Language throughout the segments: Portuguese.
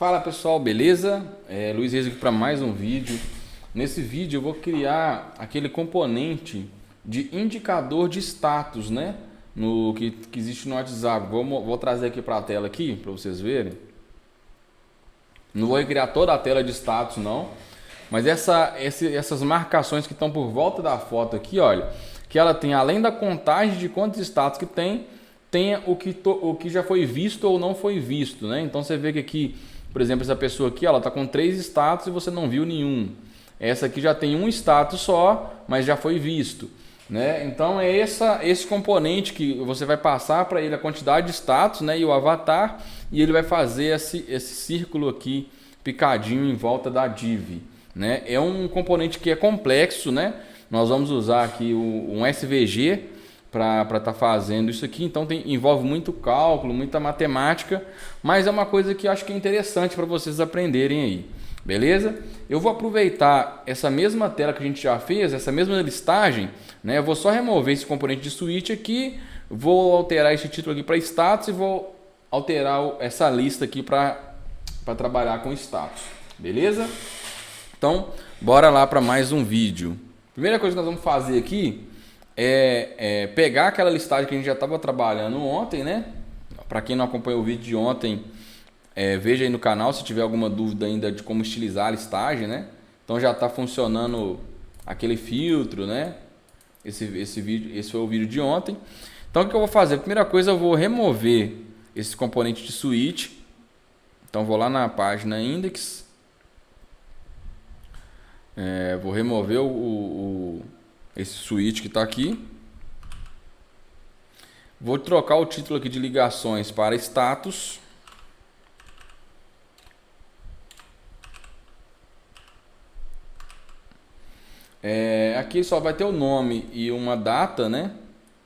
Fala pessoal, beleza? Luiz Reis aqui para mais um vídeo. Nesse vídeo eu vou criar aquele componente de indicador de status, né? Que existe no WhatsApp. Vou trazer aqui para a tela aqui para vocês verem. Não vou criar toda a tela de status não, mas essas marcações que estão por volta da foto aqui, olha, que ela tem, além da contagem de quantos status que tem o que já foi visto ou não foi visto, né? Então você vê que aqui, por exemplo, essa pessoa aqui, ela está com 3 status e você não viu nenhum. Essa aqui já tem um status só, mas já foi visto, né? Então é esse componente que você vai passar para ele a quantidade de status, né? E o avatar, e ele vai fazer esse círculo aqui picadinho em volta da div, né? É um componente que é complexo, né? Nós vamos usar aqui um SVG para estar fazendo isso aqui, então envolve muito cálculo, muita matemática, mas é uma coisa que eu acho que é interessante para vocês aprenderem aí, beleza? Eu vou aproveitar essa mesma tela que a gente já fez, essa mesma listagem, né? Eu vou só remover esse componente de switch aqui, vou alterar esse título aqui para status e vou alterar essa lista aqui para trabalhar com status, beleza? Então, bora lá para mais um vídeo. Primeira coisa que nós vamos fazer aqui é pegar aquela listagem que a gente já estava trabalhando ontem, né? Para quem não acompanhou o vídeo de ontem, veja aí no canal se tiver alguma dúvida ainda de como estilizar a listagem, né? Então já está funcionando aquele filtro, né? Esse foi o vídeo de ontem. Então o que eu vou fazer? A primeira coisa, eu vou remover esse componente de switch. Então vou lá na página index, vou remover esse switch que está aqui. Vou trocar o título aqui de ligações para status. Aqui só vai ter o nome e uma data, né?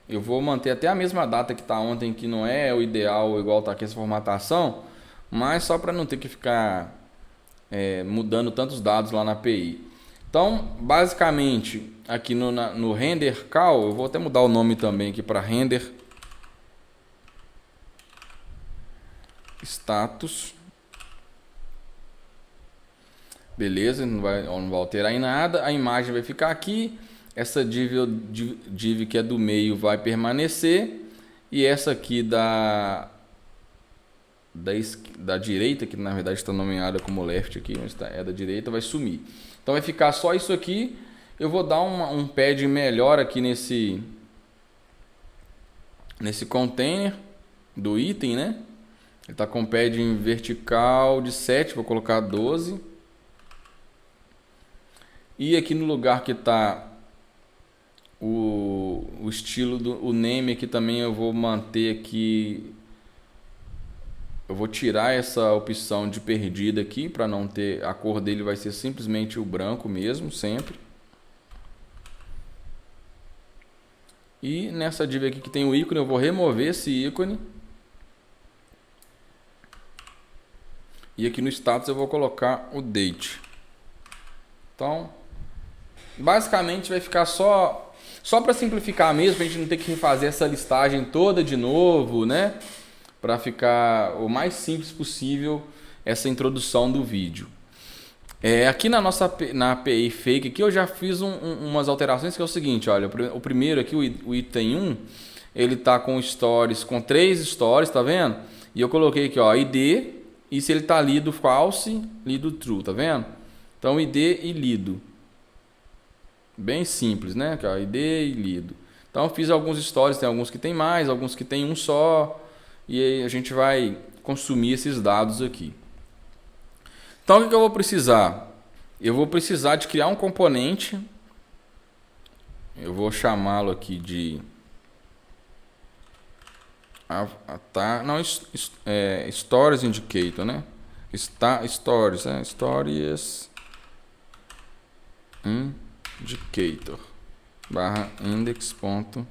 Eu vou manter até a mesma data que está ontem, que não é o ideal igual está aqui essa formatação, mas só para não ter que ficar mudando tantos dados lá na API. Então, basicamente, aqui no render call, eu vou até mudar o nome também aqui para render status. Beleza, não vai alterar em nada. A imagem vai ficar aqui. Essa div que é do meio vai permanecer. E essa aqui da direita, que na verdade está nomeada como left aqui, mas é da direita, vai sumir. Então vai ficar só isso aqui. Eu vou dar um pad melhor aqui nesse container do item, né? Ele está com padding vertical de 7, vou colocar 12. E aqui no lugar que está o estilo o name aqui também, eu vou manter aqui. Eu vou tirar essa opção de perdida aqui para não ter, a cor dele vai ser simplesmente o branco mesmo, sempre. E nessa div aqui que tem o ícone, eu vou remover esse ícone. E aqui no status eu vou colocar o date. Então, basicamente vai ficar só para simplificar mesmo, para a gente não ter que refazer essa listagem toda de novo, né? Para ficar o mais simples possível essa introdução do vídeo. Aqui na API fake aqui eu já fiz umas alterações, que é o seguinte, olha, o primeiro aqui, o item 1, ele tá com stories, com 3 stories, tá vendo? E eu coloquei aqui, ó, ID, e se ele tá lido false, lido true, tá vendo? Então ID e lido. Bem simples, né? Aqui, ó, ID e lido. Então eu fiz alguns stories, tem alguns que tem mais, alguns que tem um só. E aí a gente vai consumir esses dados aqui. Então o que eu vou precisar? Eu vou precisar de criar um componente. Eu vou chamá-lo aqui de avatar, não, stories indicator, né? Stories indicator barra index.js.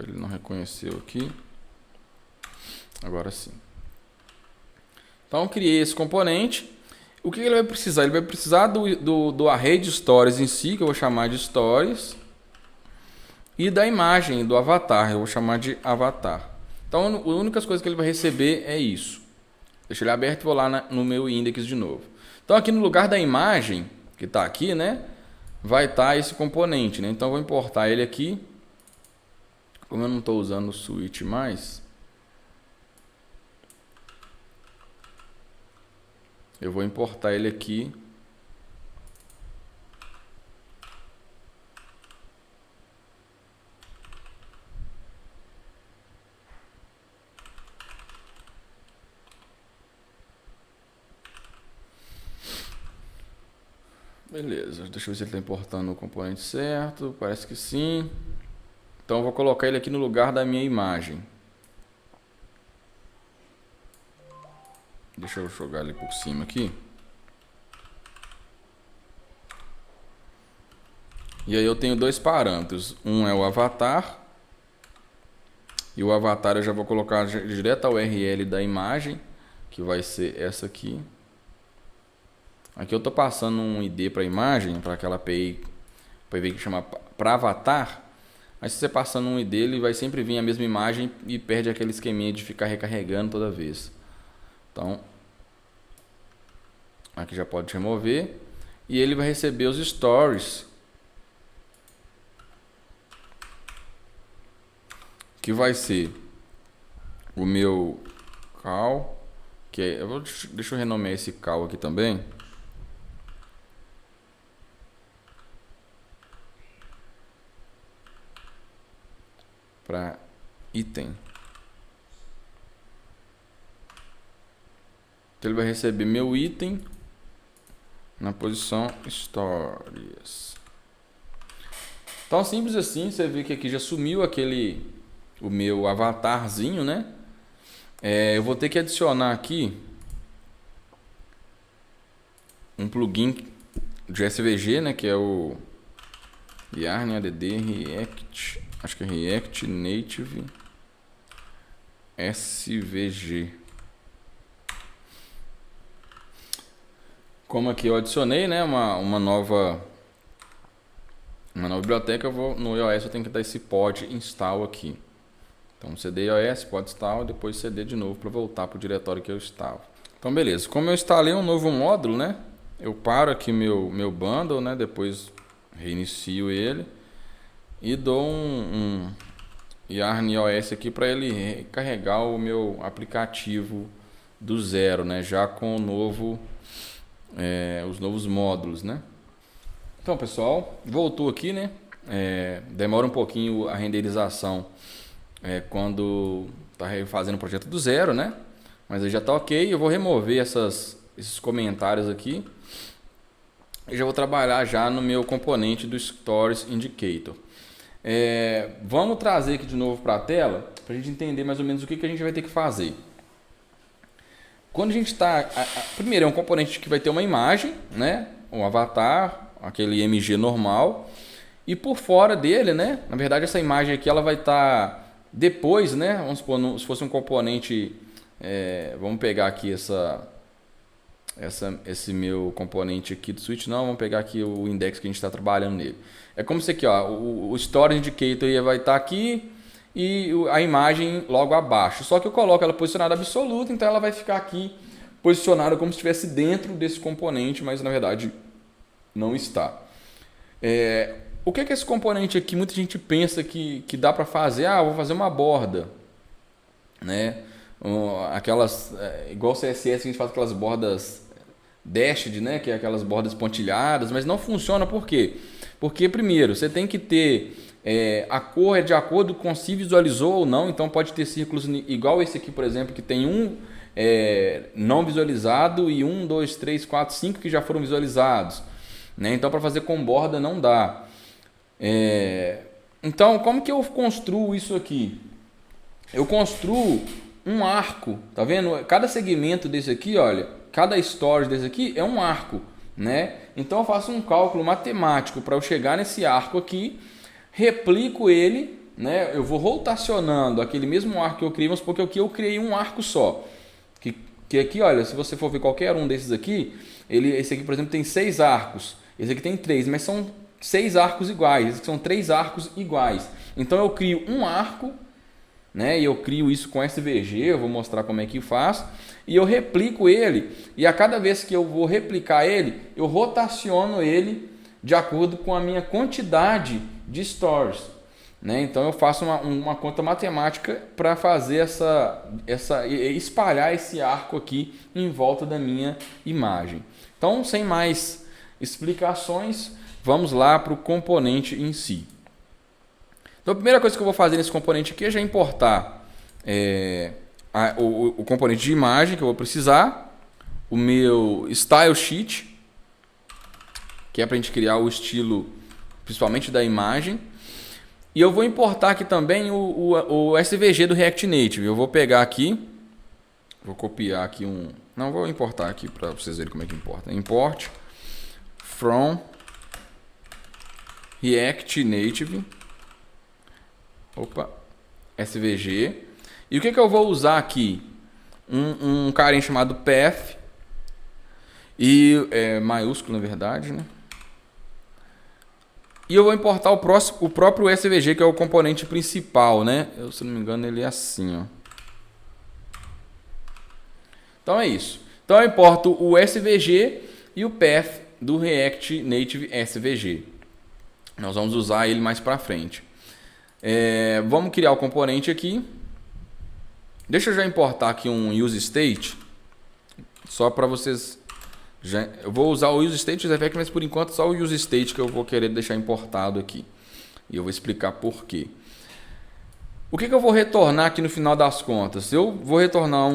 Ele não reconheceu aqui. Agora sim. Então eu criei esse componente. O que ele vai precisar? Ele vai precisar do array de stories em si, que eu vou chamar de stories. e da imagem do avatar. Eu vou chamar de avatar. Então, a única coisa que ele vai receber é isso. Deixa ele aberto e vou lá no meu index de novo. Então, aqui no lugar da imagem, que está aqui, né, vai estar esse componente, né? Então, eu vou importar ele aqui. Como eu não estou usando o switch mais, eu vou importar ele aqui. Beleza, deixa eu ver se ele está importando o componente certo. Parece que sim. Então eu vou colocar ele aqui no lugar da minha imagem. Deixa eu jogar ele por cima aqui. E aí eu tenho dois parâmetros. Um é o avatar. E o avatar eu já vou colocar direto a URL da imagem, que vai ser essa aqui. Aqui eu estou passando um ID para a imagem, para aquela API que chama para avatar. Mas se você passando um ID, ele vai sempre vir a mesma imagem e perde aquele esqueminha de ficar recarregando toda vez. Então, aqui já pode remover. E ele vai receber os stories, que vai ser o meu call, que é, deixa eu renomear esse call aqui também. Para item. Então ele vai receber meu item na posição stories. Então simples assim, você vê que aqui já sumiu o meu avatarzinho, né? Eu vou ter que adicionar aqui um plugin de SVG, né? Que é o Yarn ADD React, acho que é React Native SVG. Como aqui eu adicionei, né, uma nova biblioteca, no iOS eu tenho que dar esse pod install aqui. Então cd iOS, pod install, depois cd de novo para voltar para o diretório que eu estava. Então beleza, como eu instalei um novo módulo, né, eu paro aqui meu bundle, né, depois reinicio ele e dou um Yarn iOS aqui para ele carregar o meu aplicativo do zero, né, já com o novo os novos módulos, né? Então, pessoal, voltou aqui, né? Demora um pouquinho a renderização quando está fazendo o projeto do zero, né? Mas aí já está ok. Eu vou remover esses comentários aqui e já vou trabalhar já no meu componente do Stories Indicator. Vamos trazer aqui de novo para a tela para a gente entender mais ou menos o que a gente vai ter que fazer. Quando a gente está... Primeiro é um componente que vai ter uma imagem, né? Um avatar, aquele MG normal. E por fora dele, né? Na verdade essa imagem aqui ela vai estar depois, né? Vamos supor, se fosse um componente... vamos pegar aqui esse meu componente aqui do switch. Não, vamos pegar aqui o index que a gente está trabalhando nele. É como se aqui, ó, o Storage Indicator vai estar aqui e a imagem logo abaixo. Só que eu coloco ela posicionada absoluta, então ela vai ficar aqui posicionada como se estivesse dentro desse componente, mas na verdade não está. O que é esse componente aqui? Muita gente pensa que dá para fazer. Ah, vou fazer uma borda, né? Aquelas, igual CSS, a gente faz aquelas bordas dashed, né? Que é aquelas bordas pontilhadas, mas não funciona. Por quê? Porque primeiro, você tem que ter a cor é de acordo com se visualizou ou não, então pode ter círculos igual esse aqui, por exemplo, que tem um não visualizado e 1, 2, 3, 4, 5 que já foram visualizados, né? Então para fazer com borda não dá. Então como que eu construo isso aqui? Eu construo um arco, tá vendo? Cada segmento desse aqui, olha, cada story desse aqui é um arco, né? Então eu faço um cálculo matemático para eu chegar nesse arco aqui, replico ele, né? Eu vou rotacionando aquele mesmo arco que eu criei, porque aqui eu criei um arco só. Que aqui, olha, se você for ver qualquer um desses aqui, esse aqui, por exemplo, tem 6 arcos. Esse aqui tem 3, mas são 6 arcos iguais. Esses são 3 arcos iguais. Então eu crio um arco, né? E eu crio isso com SVG, eu vou mostrar como é que faz. E eu replico ele, e a cada vez que eu vou replicar ele, eu rotaciono ele de acordo com a minha quantidade de stories, né? Então eu faço uma conta matemática para fazer espalhar esse arco aqui em volta da minha imagem. Então, sem mais explicações, vamos lá para o componente em si. Então a primeira coisa que eu vou fazer nesse componente aqui é já importar o componente de imagem que eu vou precisar, o meu style sheet, que é para a gente criar o estilo principalmente da imagem, e eu vou importar aqui também o SVG do React Native. Eu vou pegar aqui, vou copiar aqui não vou importar aqui para vocês verem como é que importa. Import from React Native, SVG. E o que eu vou usar aqui? Um carinha chamado path, e maiúsculo na verdade, né? E eu vou importar o próprio SVG, que é o componente principal, né? Se não me engano, ele é assim, ó. Então é isso. Então eu importo o SVG e o path do React Native SVG. Nós vamos usar ele mais para frente. Vamos criar o componente aqui. Deixa eu já importar aqui um useState, só para vocês. Eu vou usar o useState e effect, mas por enquanto só o useState que eu vou querer deixar importado aqui. E eu vou explicar por quê. O que eu vou retornar aqui no final das contas? Eu vou retornar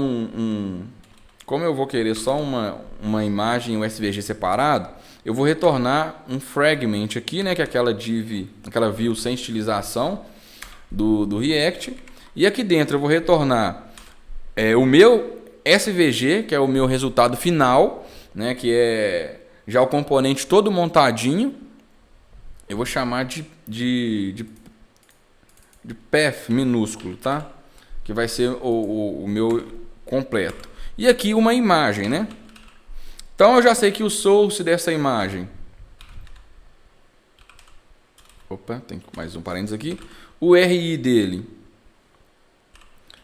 como eu vou querer só uma imagem, um SVG separado, eu vou retornar um fragment aqui, né, que é aquela view sem estilização do React. E aqui dentro eu vou retornar o meu SVG, que é o meu resultado final, né, que é já o componente todo montadinho. Eu vou chamar de path minúsculo, tá? Que vai ser o meu completo. E aqui uma imagem, né? Então eu já sei que o source dessa imagem... tem mais um parênteses aqui. O RI dele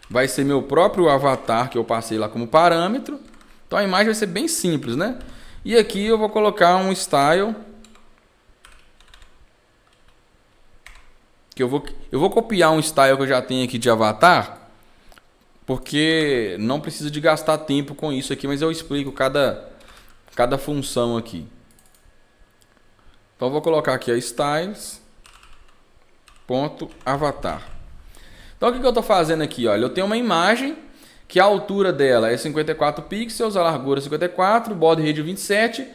vai ser meu próprio avatar que eu passei lá como parâmetro. Então a imagem vai ser bem simples, né? E aqui eu vou colocar um style. Que eu vou copiar um style que eu já tenho aqui de avatar, porque não precisa de gastar tempo com isso aqui, mas eu explico cada função aqui. Então eu vou colocar aqui a styles.avatar. Então o que eu estou fazendo aqui? Olha, eu tenho uma imagem que a altura dela é 54 pixels, a largura é 54, border radius 27,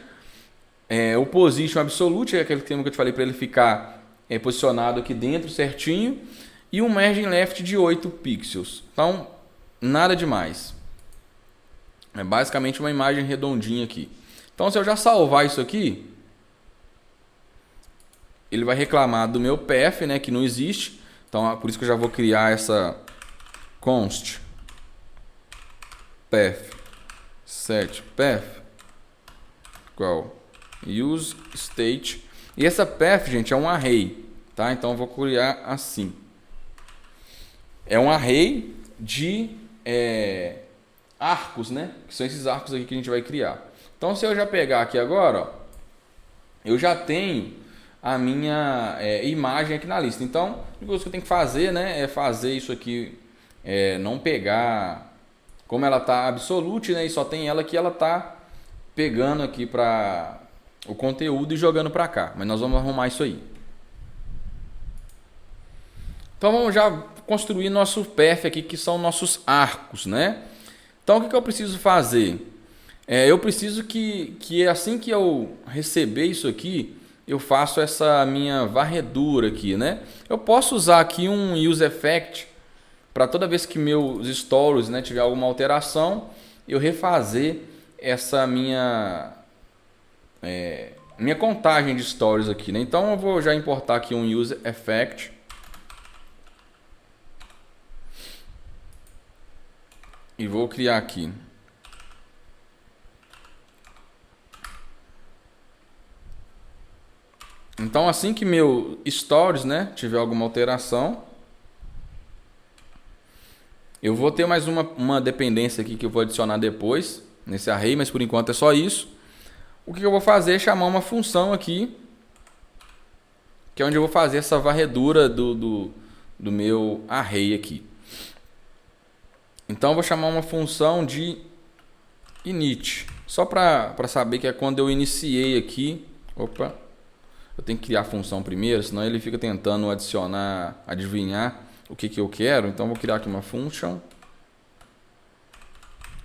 o position absolute, é aquele termo que eu te falei para ele ficar posicionado aqui dentro certinho, e um margin left de 8 pixels. Então, nada demais. É basicamente uma imagem redondinha aqui. Então, se eu já salvar isso aqui, ele vai reclamar do meu path, né, que não existe. Então, por isso que eu já vou criar essa const path set path igual use state. E essa path, gente, é um array, tá? Então eu vou criar assim. É um array de arcos, né? Que são esses arcos aqui que a gente vai criar. Então, se eu já pegar aqui agora, ó, eu já tenho a minha imagem aqui na lista. Então, a única coisa que eu tenho que fazer, né, é fazer isso aqui, não pegar, como ela está absolute, né, e só tem ela que ela está pegando aqui para o conteúdo e jogando para cá. Mas nós vamos arrumar isso aí. Então vamos já construir nosso path aqui, que são nossos arcos, né? Então o que eu preciso fazer? Eu preciso que assim que eu receber isso aqui, eu faço essa minha varredura aqui, né? Eu posso usar aqui um use effect para toda vez que meus stories, né, tiver alguma alteração, eu refazer essa minha contagem de stories aqui, né? Então eu vou já importar aqui um use effect. E vou criar aqui Então, assim que meu stories, né, tiver alguma alteração, eu vou ter mais uma dependência aqui que eu vou adicionar depois nesse array, mas por enquanto é só isso. O que eu vou fazer é chamar uma função aqui, que é onde eu vou fazer essa varredura do meu array aqui. Então eu vou chamar uma função de init, só para saber que é quando eu iniciei aqui. Opa, eu tenho que criar a função primeiro, senão ele fica tentando adicionar, adivinhar o que eu quero. Então eu vou criar aqui uma function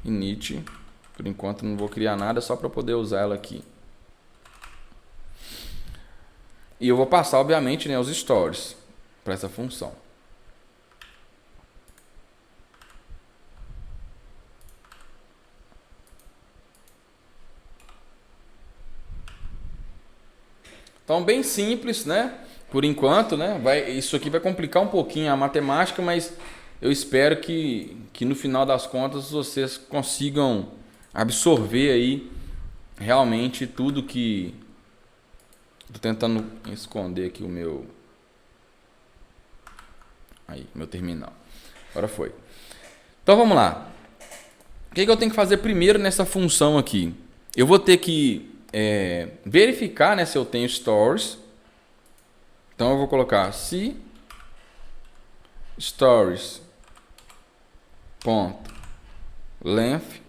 init. Por enquanto não vou criar nada, só para poder usar ela aqui. E eu vou passar, obviamente, né, os stories para essa função. Então, bem simples, né? Por enquanto, né? Isso aqui vai complicar um pouquinho a matemática, mas eu espero que no final das contas vocês consigam absorver aí realmente tudo que... Estou tentando esconder aqui o meu... Aí, meu terminal. Agora foi. Então, vamos lá. O que eu tenho que fazer primeiro nessa função aqui? Eu vou ter que verificar, né, se eu tenho stories. Então eu vou colocar se stories ponto length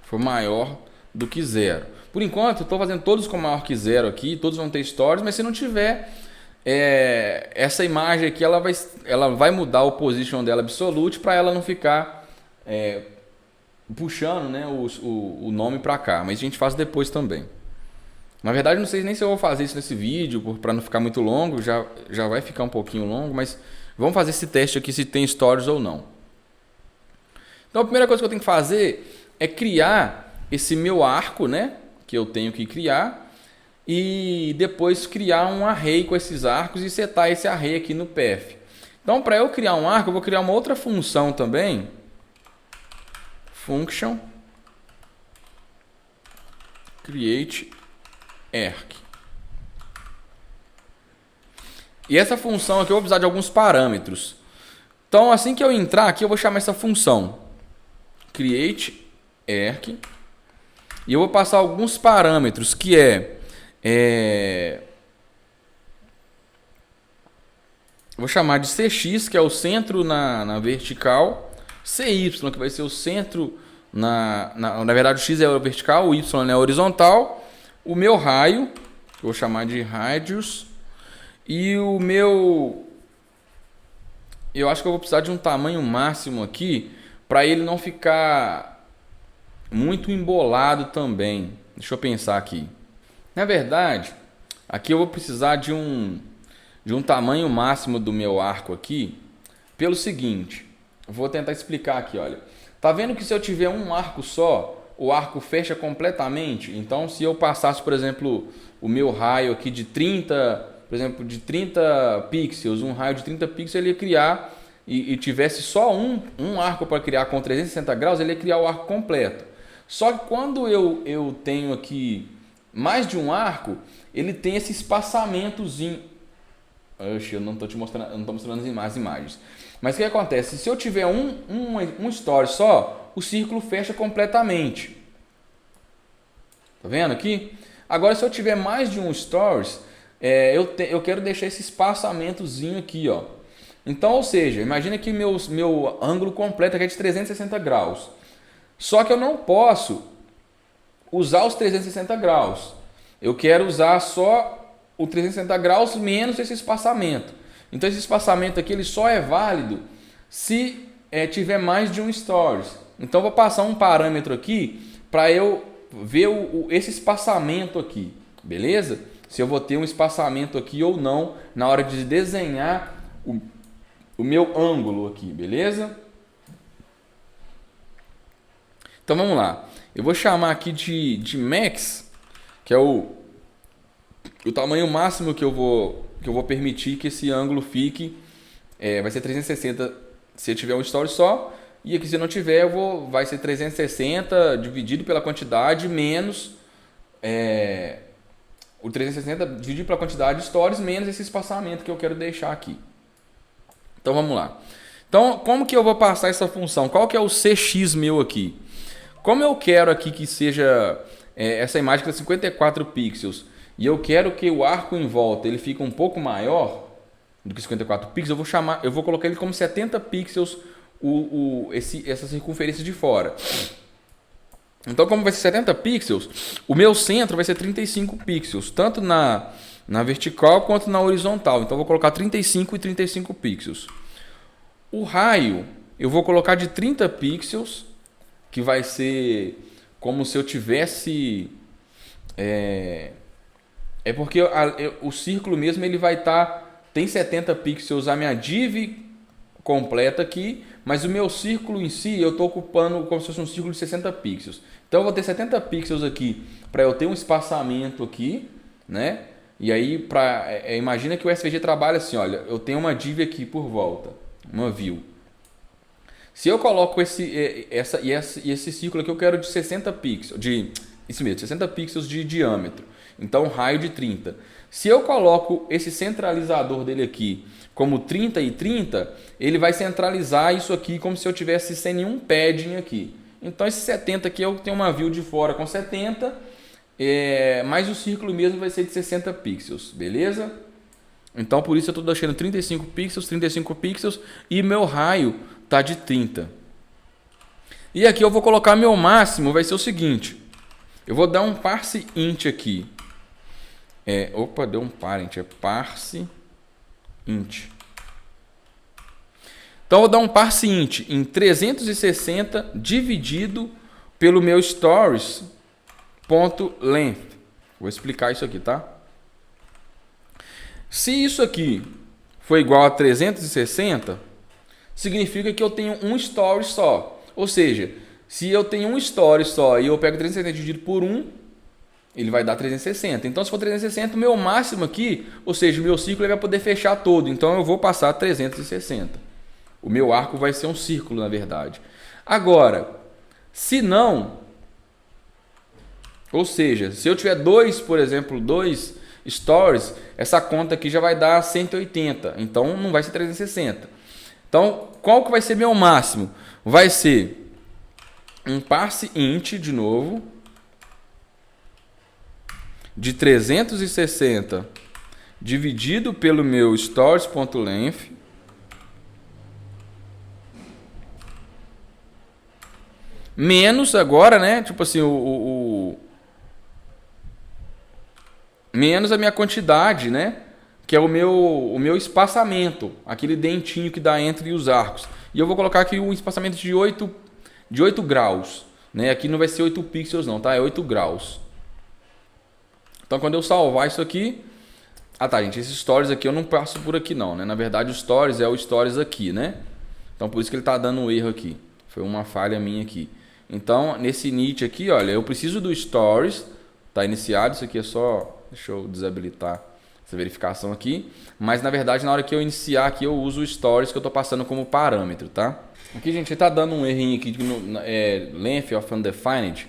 for maior do que 0. Por enquanto eu estou fazendo todos com maior que 0 aqui, todos vão ter stories, mas se não tiver essa imagem aqui, ela vai mudar o position dela absolute para ela não ficar puxando, né, o nome para cá, mas a gente faz depois também. Na verdade, não sei nem se eu vou fazer isso nesse vídeo, para não ficar muito longo, já vai ficar um pouquinho longo, mas vamos fazer esse teste aqui se tem stories ou não. Então a primeira coisa que eu tenho que fazer é criar esse meu arco, né, que eu tenho que criar, e depois criar um array com esses arcos e setar esse array aqui no path. Então, para eu criar um arco, eu vou criar uma outra função também, function create arc. E essa função aqui eu vou precisar de alguns parâmetros. Então, assim que eu entrar aqui, eu vou chamar essa função create arc e eu vou passar alguns parâmetros que vou chamar de CX, que é o centro na vertical, CY, que vai ser o centro na verdade o X é o vertical, o Y é a horizontal, o meu raio, que eu vou chamar de radius, e o meu... Eu acho que eu vou precisar de um tamanho máximo aqui, para ele não ficar muito embolado também. Deixa eu pensar aqui. Na verdade, aqui eu vou precisar de um tamanho máximo do meu arco aqui, pelo seguinte, eu vou tentar explicar aqui, olha. Tá vendo que se eu tiver um arco só, o arco fecha completamente? Então, se eu passasse, por exemplo, o meu raio aqui de 30, por exemplo, de 30 pixels, um raio de 30 pixels, ele ia criar, e tivesse só um arco para criar com 360 graus, ele ia criar o arco completo. Só que quando eu tenho aqui mais de um arco, ele tem esse espaçamentozinho. Oxe, eu não estou te mostrando, eu não estou mostrando as imagens. Mas o que acontece? Se eu tiver um story só, o círculo fecha completamente. Tá vendo aqui? Agora, se eu tiver mais de um stories, eu quero deixar esse espaçamentozinho aqui, ó. Então, ou seja, imagina que meu ângulo completo aqui é de 360 graus. Só que eu não posso usar os 360 graus. Eu quero usar só o 360 graus menos esse espaçamento. Então esse espaçamento aqui ele só é válido se tiver mais de um stories. Então eu vou passar um parâmetro aqui para eu ver esse espaçamento aqui, beleza? Se eu vou ter um espaçamento aqui ou não na hora de desenhar o meu ângulo aqui, beleza? Então vamos lá. Eu vou chamar aqui de max, que é o tamanho máximo que eu vou permitir que esse ângulo fique. Vai ser 360 se eu tiver um story só. E aqui se não tiver, vai ser 360 dividido pela quantidade menos o 360 dividido pela quantidade de stories menos esse espaçamento que eu quero deixar aqui. Então vamos lá. Então, como que eu vou passar essa função? Qual que é o CX meu aqui? Como eu quero aqui que seja essa imagem que é 54 pixels e eu quero que o arco em volta ele fique um pouco maior do que 54 pixels, eu vou colocar ele como 70 pixels essa circunferência de fora. Então, como vai ser 70 pixels, o meu centro vai ser 35 pixels, tanto na vertical quanto na horizontal. Então, eu vou colocar 35 e 35 pixels. O raio, eu vou colocar de 30 pixels, que vai ser como se eu tivesse... porque o círculo mesmo ele vai estar... tem 70 pixels a minha div completa aqui, mas o meu círculo em si eu estou ocupando como se fosse um círculo de 60 pixels. Então eu vou ter 70 pixels aqui para eu ter um espaçamento aqui, né? E aí, imagina que o SVG trabalha assim, olha, eu tenho uma div aqui por volta, uma view. Se eu coloco esse círculo aqui, eu quero de 60 pixels, isso mesmo, 60 pixels de diâmetro. Então, raio de 30. Se eu coloco esse centralizador dele aqui como 30 e 30, ele vai centralizar isso aqui como se eu tivesse sem nenhum padding aqui. Então, esse 70 aqui eu tenho uma view de fora com 70, mas o círculo mesmo vai ser de 60 pixels, beleza? Então, por isso eu estou deixando 35 pixels e meu raio está de 30. E aqui eu vou colocar meu máximo, vai ser o seguinte. Eu vou dar um parse int aqui. Deu um parent, parse int. Então, eu vou dar um parse int em 360 dividido pelo meu stories.length. Vou explicar isso aqui, tá? Se isso aqui for igual a 360, significa que eu tenho um story só. Ou seja, se eu tenho um story só e eu pego 360 dividido por 1, ele vai dar 360. Então, se for 360, o meu máximo aqui, ou seja, o meu círculo ele vai poder fechar todo. Então, eu vou passar 360. O meu arco vai ser um círculo, na verdade. Agora, se não, ou seja, se eu tiver por exemplo, dois stories, essa conta aqui já vai dar 180. Então, não vai ser 360. Então, qual que vai ser meu máximo? Vai ser um parse int, de novo, de 360 dividido pelo meu stories.length menos agora, né? Tipo assim, menos a minha quantidade, né? Que é o meu espaçamento, aquele dentinho que dá entre os arcos. E eu vou colocar aqui um espaçamento de 8 graus, né? Aqui não vai ser 8 pixels não, tá? É 8 graus. Então, quando eu salvar isso aqui... Ah, tá, gente. Esses stories aqui eu não passo por aqui não, né? Na verdade, o stories é o stories aqui, né? Então, por isso que ele tá dando um erro aqui. Foi uma falha minha aqui. Então, nesse init aqui, olha, eu preciso do stories. Tá iniciado. Isso aqui é só... Deixa eu desabilitar essa verificação aqui. Mas, na verdade, na hora que eu iniciar aqui, eu uso o stories que eu tô passando como parâmetro, tá? Aqui, gente, ele tá dando um errinho aqui length of undefined.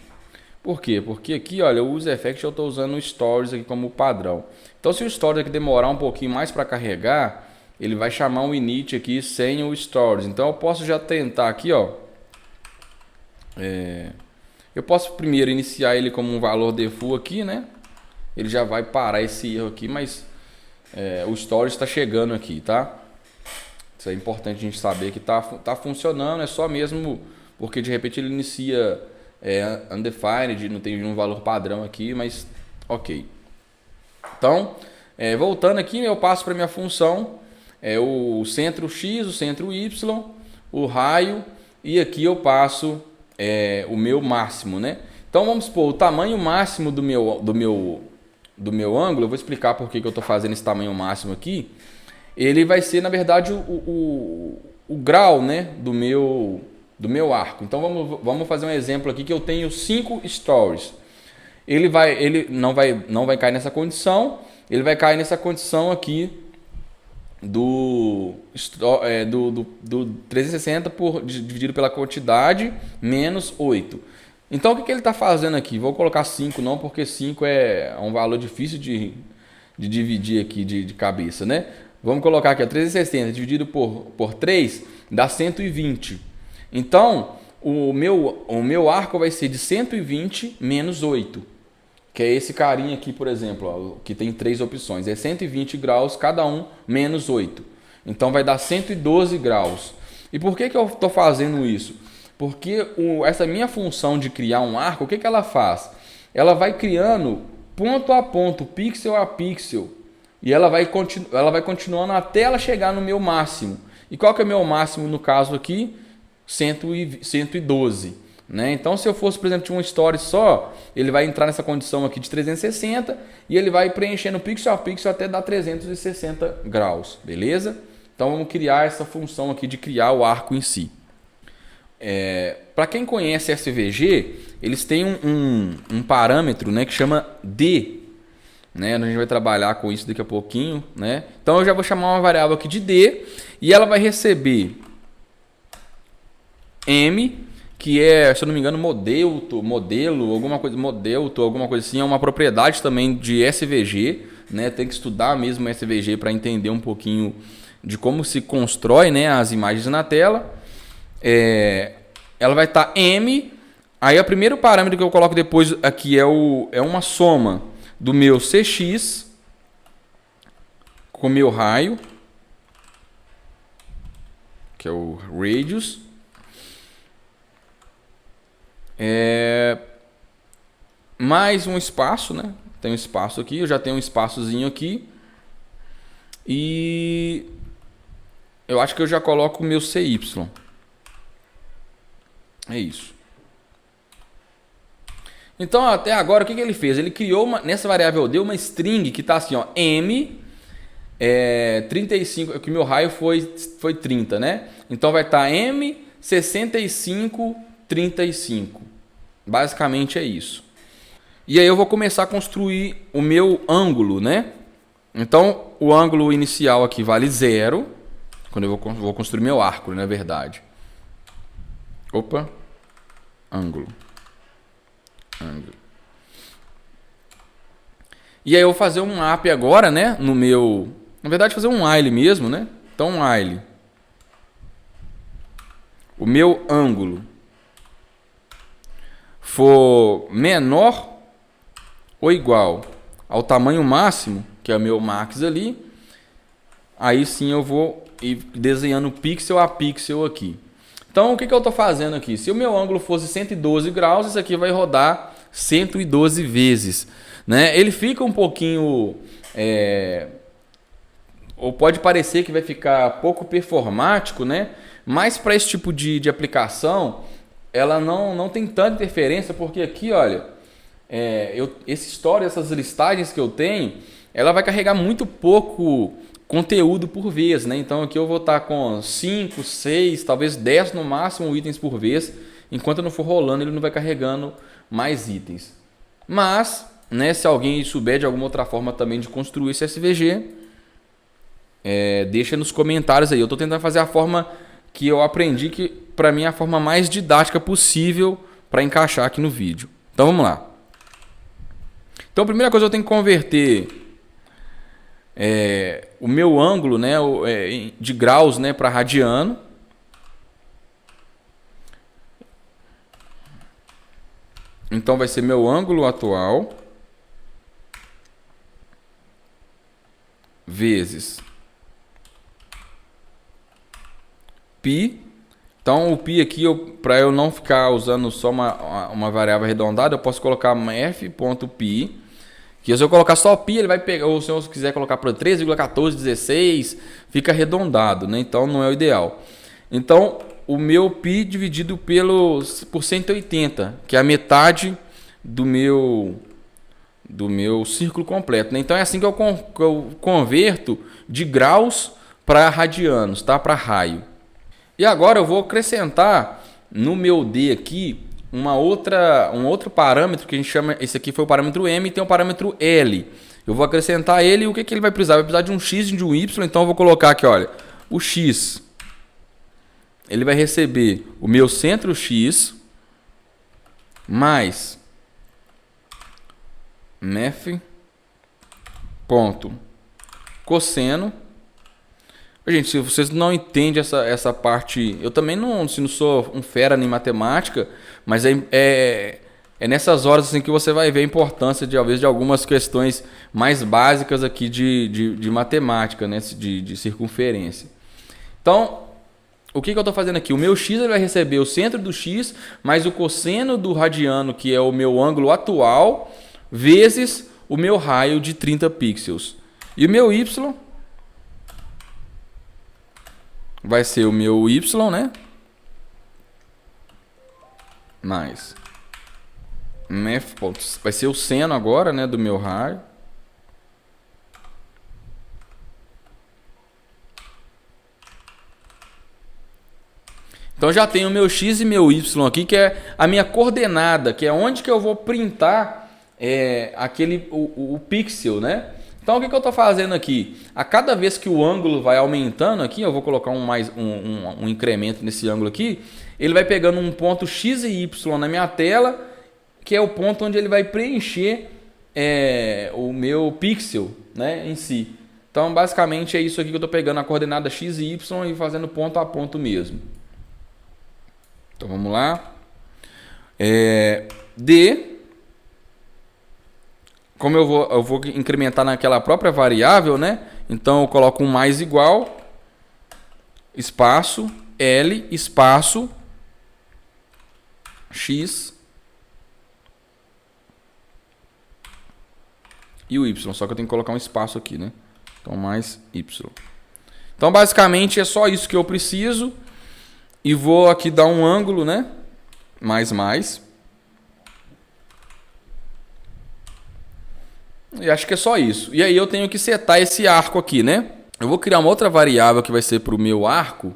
Por quê? Porque aqui, olha, o use effect eu estou usando o stories aqui como padrão. Então, se o stories aqui demorar um pouquinho mais para carregar, ele vai chamar um init aqui sem o stories. Então, eu posso já tentar aqui, ó. Eu posso primeiro iniciar ele como um valor default aqui, né? Ele já vai parar esse erro aqui, mas o stories está chegando aqui, tá? Isso é importante a gente saber que tá funcionando, é só mesmo porque de repente ele inicia... undefined, não tem um valor padrão aqui, mas ok. Então, voltando aqui, eu passo para minha função o centro X, o centro Y, o raio, e aqui eu passo o meu máximo, né? Então vamos supor, o tamanho máximo do meu ângulo, eu vou explicar por que eu estou fazendo esse tamanho máximo aqui. Ele vai ser, na verdade, o grau, né, do meu arco. Então vamos fazer um exemplo aqui que eu tenho 5 stories. Ele não vai cair nessa condição, ele vai cair nessa condição aqui do 360 dividido pela quantidade menos 8. Então o que ele está fazendo aqui? Vou colocar 5 não, porque 5 é um valor difícil de dividir aqui de cabeça, né? Vamos colocar aqui, ó, 360 dividido por 3 dá 120. Então, o meu arco vai ser de 120 menos 8. Que é esse carinha aqui, por exemplo, ó, que tem 3 opções. É 120 graus cada um menos 8. Então vai dar 112 graus. E por que eu estou fazendo isso? Porque essa minha função de criar um arco, o que ela faz? Ela vai criando ponto a ponto, pixel a pixel. E ela vai continuando até ela chegar no meu máximo. E qual que é o meu máximo no caso aqui? 112. Né? Então, se eu fosse, por exemplo, de uma story só, ele vai entrar nessa condição aqui de 360 e ele vai preenchendo pixel a pixel até dar 360 graus. Beleza? Então, vamos criar essa função aqui de criar o arco em si. Para quem conhece SVG, eles têm um parâmetro, né, que chama D. Né? A gente vai trabalhar com isso daqui a pouquinho. Né? Então eu já vou chamar uma variável aqui de D e ela vai receber M, que é, se eu não me engano, modelo, alguma coisa assim. É uma propriedade também de SVG. Né? Tem que estudar mesmo SVG para entender um pouquinho de como se constrói, né, as imagens na tela. Ela vai estar M. Aí o primeiro parâmetro que eu coloco depois aqui é uma soma do meu CX com o meu raio, que é o radius. Mais um espaço, né? Tem um espaço aqui, eu já tenho um espaçozinho aqui. E eu acho que eu já coloco o meu CY. É isso. Então, até agora, o que ele fez? Ele criou, nessa variável D, uma string que está assim, ó, M 35, que o meu raio foi 30, né? Então, vai estar M 65, 35. Basicamente é isso. E aí eu vou começar a construir o meu ângulo, né? Então, o ângulo inicial aqui vale 0, quando eu vou construir meu arco, na verdade. Opa, ângulo. E aí eu vou fazer um map agora, né? No meu, na verdade, fazer um while mesmo, né? Então, um while. O meu ângulo for menor ou igual ao tamanho máximo, que é o meu max ali, aí sim eu vou ir desenhando pixel a pixel aqui. Então, o que eu estou fazendo aqui? Se o meu ângulo fosse 112 graus, isso aqui vai rodar 112 vezes. Né? Ele fica um pouquinho... ou pode parecer que vai ficar pouco performático, né? Mas para esse tipo de aplicação, ela não tem tanta interferência, porque aqui, olha, esse story, essas listagens que eu tenho, ela vai carregar muito pouco conteúdo por vez, né? Então aqui eu vou estar com 5, 6, talvez 10 no máximo itens por vez. Enquanto eu não for rolando, ele não vai carregando mais itens. Mas, né, se alguém souber de alguma outra forma também de construir esse SVG, deixa nos comentários aí. Eu estou tentando fazer a forma que eu aprendi, que para mim é a forma mais didática possível para encaixar aqui no vídeo. Então vamos lá. Então a primeira coisa eu tenho que converter o meu ângulo, né, de graus, né, para radiano. Então vai ser meu ângulo atual vezes π. Então o π aqui, para eu não ficar usando só uma variável arredondada, eu posso colocar f.π. Que se eu colocar só π, ele vai pegar, ou se eu quiser colocar para 13,1416, fica arredondado, né? Então não é o ideal. Então o meu π dividido por 180, que é a metade do meu círculo completo, né? Então é assim que eu converto de graus para radianos, tá? Para raio. E agora eu vou acrescentar no meu D aqui um outro parâmetro que a gente chama, esse aqui foi o parâmetro M, e tem o parâmetro L. Eu vou acrescentar ele, e o que ele vai precisar? Vai precisar de um X e de um Y, então eu vou colocar aqui, olha, o X, ele vai receber o meu centro X mais math ponto cosseno. Gente, se vocês não entendem essa parte, eu também não sou um fera em matemática, mas é nessas horas assim que você vai ver a importância talvez de algumas questões mais básicas aqui de matemática, né? De circunferência. Então, o que eu estou fazendo aqui? O meu x ele vai receber o centro do x mais o cosseno do radiano, que é o meu ângulo atual, vezes o meu raio de 30 pixels. E o meu y vai ser o meu y, né? Mais vai ser o seno agora, né, do meu raio. Então já tenho o meu x e meu y aqui, que é a minha coordenada, que é onde que eu vou printar o pixel, né? Então o que eu estou fazendo aqui? A cada vez que o ângulo vai aumentando aqui, eu vou colocar um incremento nesse ângulo aqui, ele vai pegando um ponto x e y na minha tela, que é o ponto onde ele vai preencher o meu pixel, né, em si. Então basicamente é isso aqui que eu estou pegando a coordenada x e y e fazendo ponto a ponto mesmo. Então vamos lá. D, como eu vou incrementar naquela própria variável, né? Então eu coloco um mais igual, espaço, L, espaço, X e o Y. Só que eu tenho que colocar um espaço aqui, né? Então mais Y. Então basicamente é só isso que eu preciso. E vou aqui dar um ângulo, né? Mais. E acho que é só isso. E aí eu tenho que setar esse arco aqui, né? Eu vou criar uma outra variável que vai ser para o meu arco.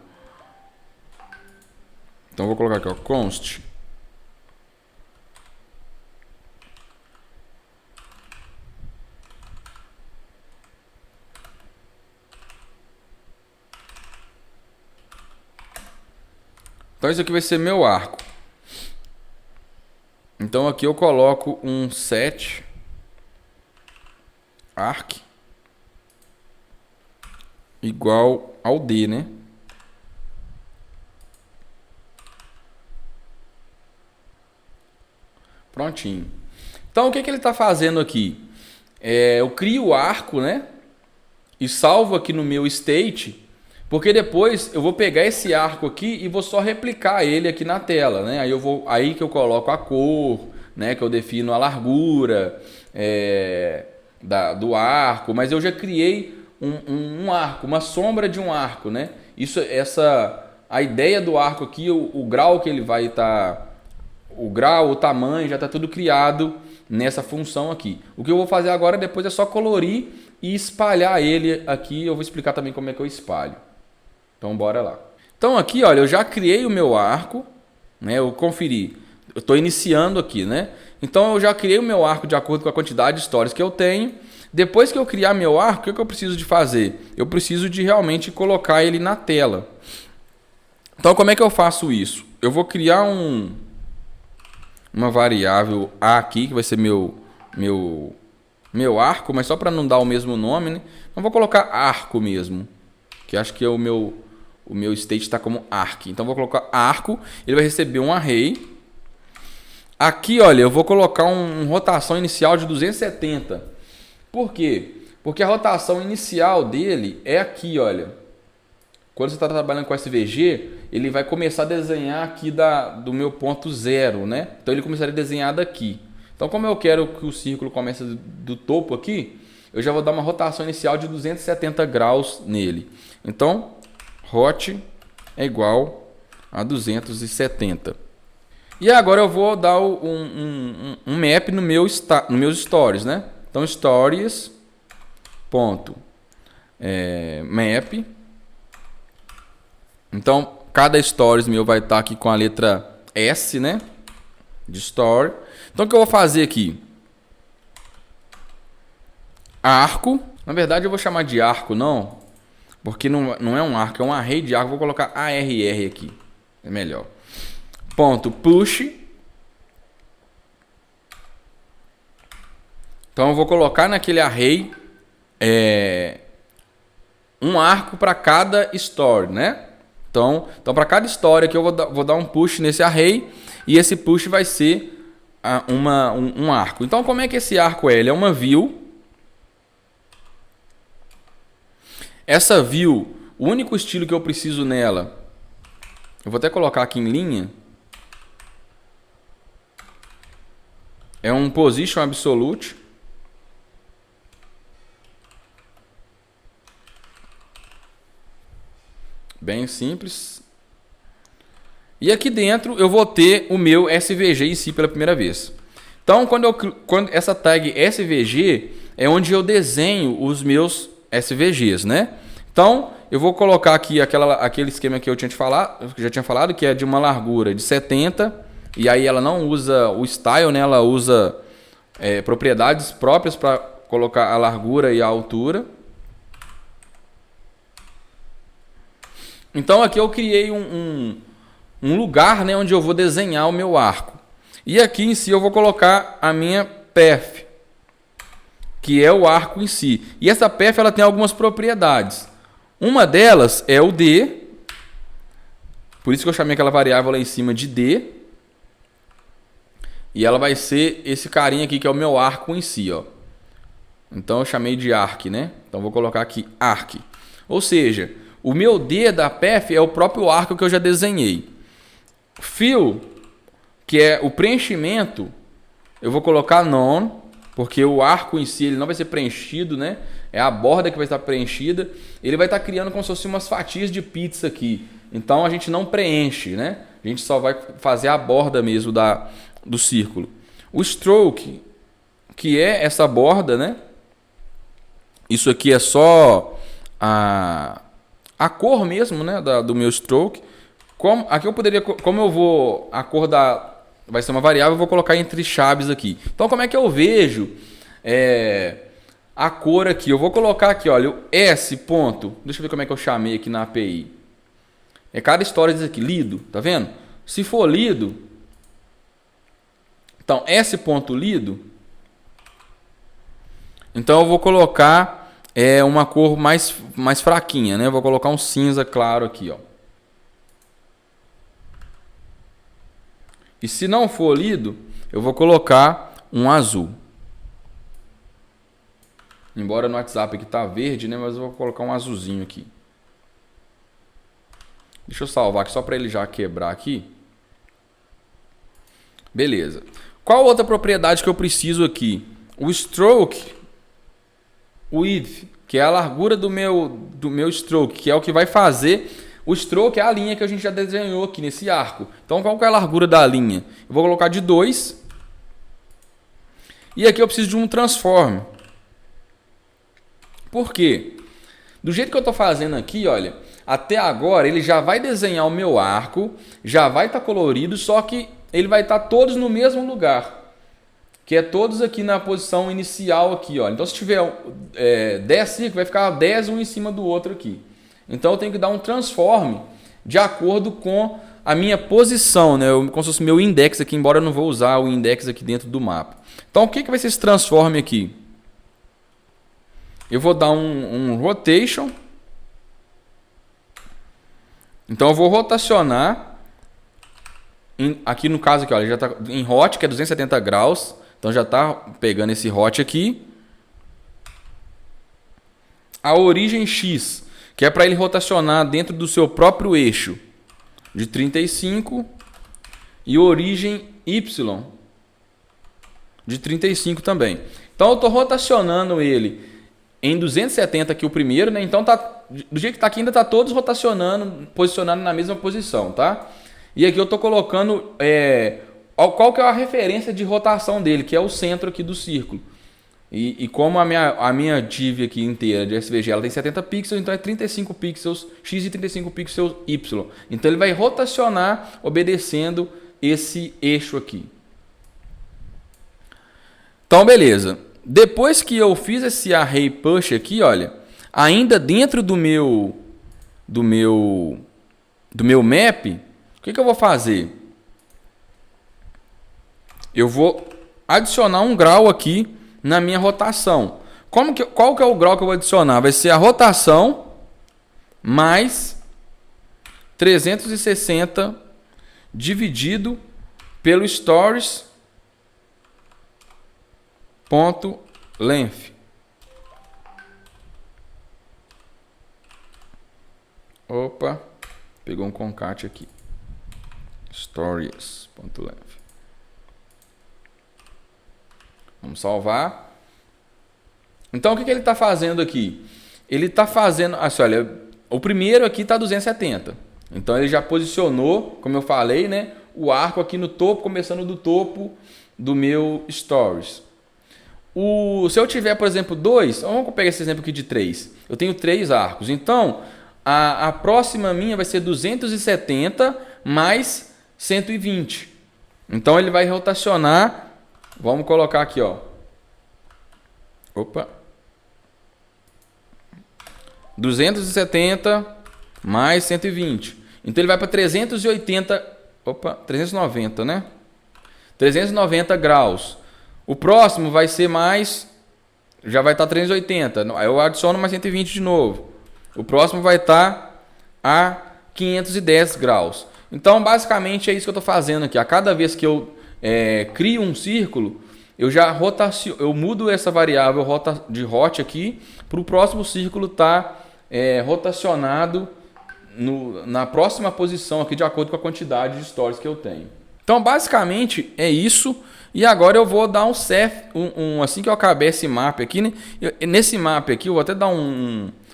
Então eu vou colocar aqui, ó, const. Então isso aqui vai ser meu arco. Então aqui eu coloco um set arc igual ao D, né? Prontinho. Então o que ele está fazendo aqui? Eu crio o arco, né? E salvo aqui no meu state. Porque depois eu vou pegar esse arco aqui e vou só replicar ele aqui na tela, né? Aí que eu coloco a cor, né? Que eu defino a largura do arco, mas eu já criei um arco, uma sombra de um arco, né? A ideia do arco aqui, o grau que ele vai estar, o grau, o tamanho já está tudo criado nessa função aqui. O que eu vou fazer agora depois é só colorir e espalhar ele aqui. Eu vou explicar também como é que eu espalho. Então, bora lá. Então, aqui, olha, eu já criei o meu arco, né? Eu conferi. Eu estou iniciando aqui, né? Então, eu já criei o meu arco de acordo com a quantidade de stories que eu tenho. Depois que eu criar meu arco, o que eu preciso de fazer? Eu preciso de realmente colocar ele na tela. Então, como é que eu faço isso? Eu vou criar uma variável A aqui, que vai ser meu arco, mas só para não dar o mesmo nome, né? Então, vou colocar arco mesmo, que acho que é o meu state está como arc. Então, vou colocar arco, ele vai receber um array. Aqui, olha, eu vou colocar uma rotação inicial de 270. Por quê? Porque a rotação inicial dele é aqui, olha. Quando você está trabalhando com SVG, ele vai começar a desenhar aqui do meu ponto zero, né? Então, ele começaria a desenhar daqui. Então, como eu quero que o círculo comece do topo aqui, eu já vou dar uma rotação inicial de 270 graus nele. Então, hot é igual a 270. E agora eu vou dar um map no meus stories, né? Então, stories ponto map. Então, cada stories meu vai estar aqui com a letra S, né? De story. Então, o que eu vou fazer aqui? Arco. Na verdade, eu vou chamar de arco, não. Porque não é um arco, é um array de arco. Vou colocar ARR aqui. É melhor. Ponto push. Então eu vou colocar naquele array um arco para cada story, né? Então para cada história aqui eu vou dar um push nesse array e esse push vai ser um arco. Então como é que esse arco é? Ele é uma view. Essa view, o único estilo que eu preciso nela, eu vou até colocar aqui em linha, é um position absolute. Bem simples. E aqui dentro eu vou ter o meu SVG em si pela primeira vez. Então, quando essa tag SVG é onde eu desenho os meus SVGs, né? Então, eu vou colocar aqui aquele esquema que eu já tinha falado, que é de uma largura de 70, e aí ela não usa o style, né? Ela usa propriedades próprias para colocar a largura e a altura. Então aqui eu criei um lugar, né, onde eu vou desenhar o meu arco. E aqui em si eu vou colocar a minha path, que é o arco em si. E essa path ela tem algumas propriedades. Uma delas é o D, por isso que eu chamei aquela variável lá em cima de D. E ela vai ser esse carinha aqui que é o meu arco em si, ó. Então eu chamei de arc, né? Então vou colocar aqui arc. Ou seja, o meu D da path é o próprio arco que eu já desenhei. Fill, que é o preenchimento, eu vou colocar none, porque o arco em si ele não vai ser preenchido, né? É a borda que vai estar preenchida. Ele vai estar criando como se fossem umas fatias de pizza aqui. Então a gente não preenche, né? A gente só vai fazer a borda mesmo do círculo. O stroke, que é essa borda, né? Isso aqui é só a cor mesmo, né, do meu stroke. Aqui eu poderia, a cor vai ser uma variável, eu vou colocar entre chaves aqui. Então como é que eu vejo a cor aqui? Eu vou colocar aqui, olha, o S ponto, deixa eu ver como é que eu chamei aqui na API. Cada história diz aqui, lido, tá vendo? Se for lido, então S ponto lido, então eu vou colocar uma cor mais fraquinha, né? Eu vou colocar um cinza claro aqui, ó. E se não for lido, eu vou colocar um azul. Embora no WhatsApp aqui tá verde, né? Mas eu vou colocar um azulzinho aqui. Deixa eu salvar aqui só para ele já quebrar aqui. Beleza. Qual outra propriedade que eu preciso aqui? O stroke width, que é a largura do meu stroke, que é o que vai fazer. O stroke é a linha que a gente já desenhou aqui nesse arco. Então qual que é a largura da linha? Eu vou colocar de 2. E aqui eu preciso de um transform. Por quê? Do jeito que eu estou fazendo aqui, olha, até agora ele já vai desenhar o meu arco, já vai estar colorido, só que ele vai estar todos no mesmo lugar. Que é todos aqui na posição inicial aqui, ó. Então se tiver 10 círculos, vai ficar 10 um em cima do outro aqui. Então eu tenho que dar um transform de acordo com a minha posição, né? Como se fosse meu index aqui, embora eu não vou usar o index aqui dentro do mapa. Então o que vai ser esse transform aqui? Eu vou dar um rotation. Então eu vou rotacionar. Aqui no caso aqui, ó, ele já está em hot, que é 270 graus. Então já está pegando esse hot aqui. A origem X, que é para ele rotacionar dentro do seu próprio eixo, de 35. E origem Y, de 35 também. Então eu estou rotacionando ele em 270 aqui o primeiro, né? Então do jeito que está aqui ainda está todos rotacionando, posicionando na mesma posição, tá? E aqui eu estou colocando qual que é a referência de rotação dele, que é o centro aqui do círculo. E como a minha div aqui inteira de SVG ela tem 70 pixels, então é 35 pixels X e 35 pixels Y. Então ele vai rotacionar obedecendo esse eixo aqui. Então beleza. Depois que eu fiz esse array push aqui, olha, ainda dentro do meu map, o que eu vou fazer? Eu vou adicionar um grau aqui na minha rotação. Qual que é o grau que eu vou adicionar? Vai ser a rotação mais 360 dividido pelo stories.length. Opa, pegou um concat aqui. Stories.length. Vamos salvar. Então, o que ele está fazendo aqui? Ele está fazendo... Assim, olha, o primeiro aqui está 270. Então, ele já posicionou, como eu falei, né, o arco aqui no topo, começando do topo do meu Stories. Se eu tiver, por exemplo, 2... Vamos pegar esse exemplo aqui de 3. Eu tenho 3 arcos. Então, a próxima minha vai ser 270 mais 120. Então, ele vai rotacionar... Vamos colocar aqui, ó. Opa. 270 mais 120. Então ele vai para 380. Opa, 390, né? 390 graus. O próximo vai ser mais. Já vai estar 380. Aí eu adiciono mais 120 de novo. O próximo vai estar a 510 graus. Então, basicamente, é isso que eu estou fazendo aqui. A cada vez que eu crio um círculo, eu mudo essa variável de hot aqui para o próximo círculo estar rotacionado na próxima posição aqui de acordo com a quantidade de stories que eu tenho. Então, basicamente é isso. E agora eu vou dar assim que eu acabar esse map aqui, né? Nesse map aqui eu vou até dar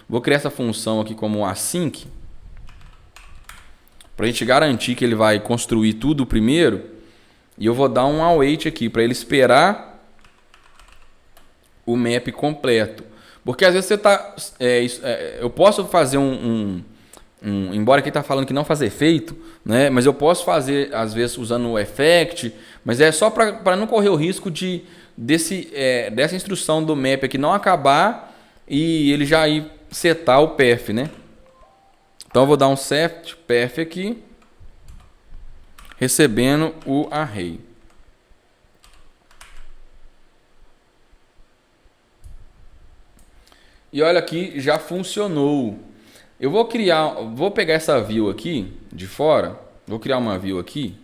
vou criar essa função aqui como um async para a gente garantir que ele vai construir tudo primeiro. E eu vou dar um await aqui para ele esperar o map completo. Porque às vezes você está... eu posso fazer embora aqui está falando que não faz efeito, né? Mas eu posso fazer, às vezes, usando o effect. Mas é só para não correr o risco dessa instrução do map aqui não acabar e ele já ir setar o path, né? Então eu vou dar um set path aqui, recebendo o array. E olha aqui, já funcionou. Eu vou pegar essa view aqui de fora, vou criar uma view aqui,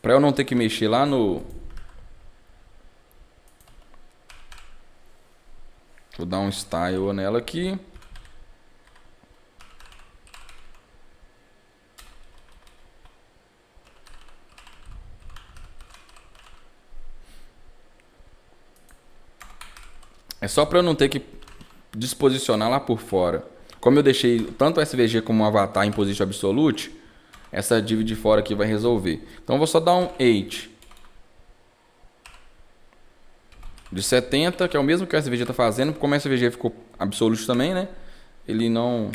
para eu não ter que mexer lá no... Vou dar um style nela aqui. É só para eu não ter que disposicionar lá por fora. Como eu deixei tanto o SVG como o avatar em position absolute, essa div de fora aqui vai resolver. Então eu vou só dar um 8 de 70, que é o mesmo que o SVG está fazendo. Como o SVG ficou absolute também, né? Ele não...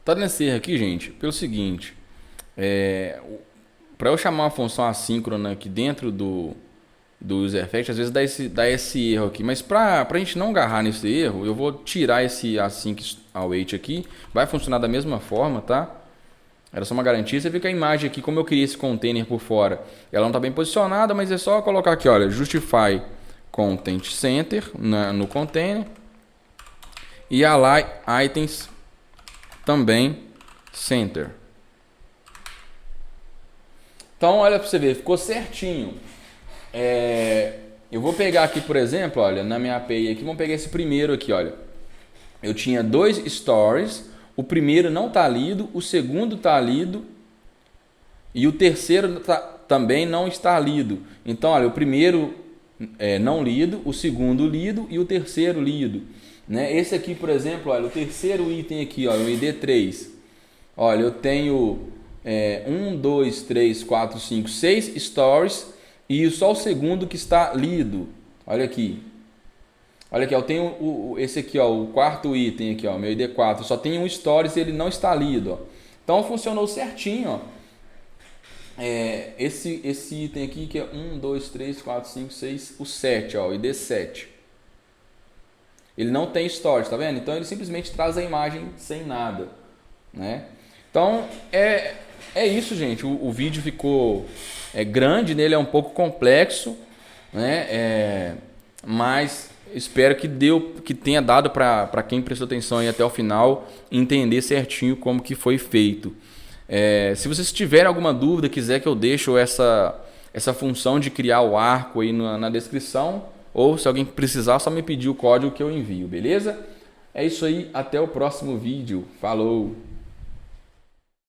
Tá nesse erro aqui, gente, pelo seguinte. Para eu chamar uma função assíncrona aqui dentro do UserEffect, às vezes dá esse erro aqui. Mas para a gente não agarrar nesse erro, eu vou tirar esse async await aqui. Vai funcionar da mesma forma, tá? Era só uma garantia. Você vê que a imagem aqui, como eu criei esse container por fora, ela não está bem posicionada, mas é só colocar aqui, olha, justify content center no container e align items também center. Então, olha para você ver, ficou certinho. Eu vou pegar aqui, por exemplo, olha, na minha API aqui, vamos pegar esse primeiro aqui, olha. Eu tinha 2 stories, o primeiro não está lido, o segundo está lido e o terceiro também não está lido. Então, olha, o primeiro não lido, o segundo lido e o terceiro lido. Né? Esse aqui, por exemplo, olha, o terceiro item aqui, olha, o ID3. Olha, eu tenho 1, 2, 3, 4, 5, 6 stories e só o segundo que está lido. Olha aqui. Olha aqui, eu tenho esse aqui, ó, o quarto item aqui, ó, meu ID4. Só tem um stories e ele não está lido. Ó. Então funcionou certinho. Ó. Esse item aqui que é 1, 2, 3, 4, 5, 6, o 7, ó, o ID7. Ele não tem stories, tá vendo? Então ele simplesmente traz a imagem sem nada. Né? Então é isso, gente. O vídeo ficou grande, nele é um pouco complexo, né? Mas espero que tenha dado para quem prestou atenção aí até o final entender certinho como que foi feito. Se vocês tiverem alguma dúvida, quiser que eu deixe essa função de criar o arco aí na descrição, ou se alguém precisar, só me pedir o código que eu envio, beleza? É isso aí, até o próximo vídeo. Falou!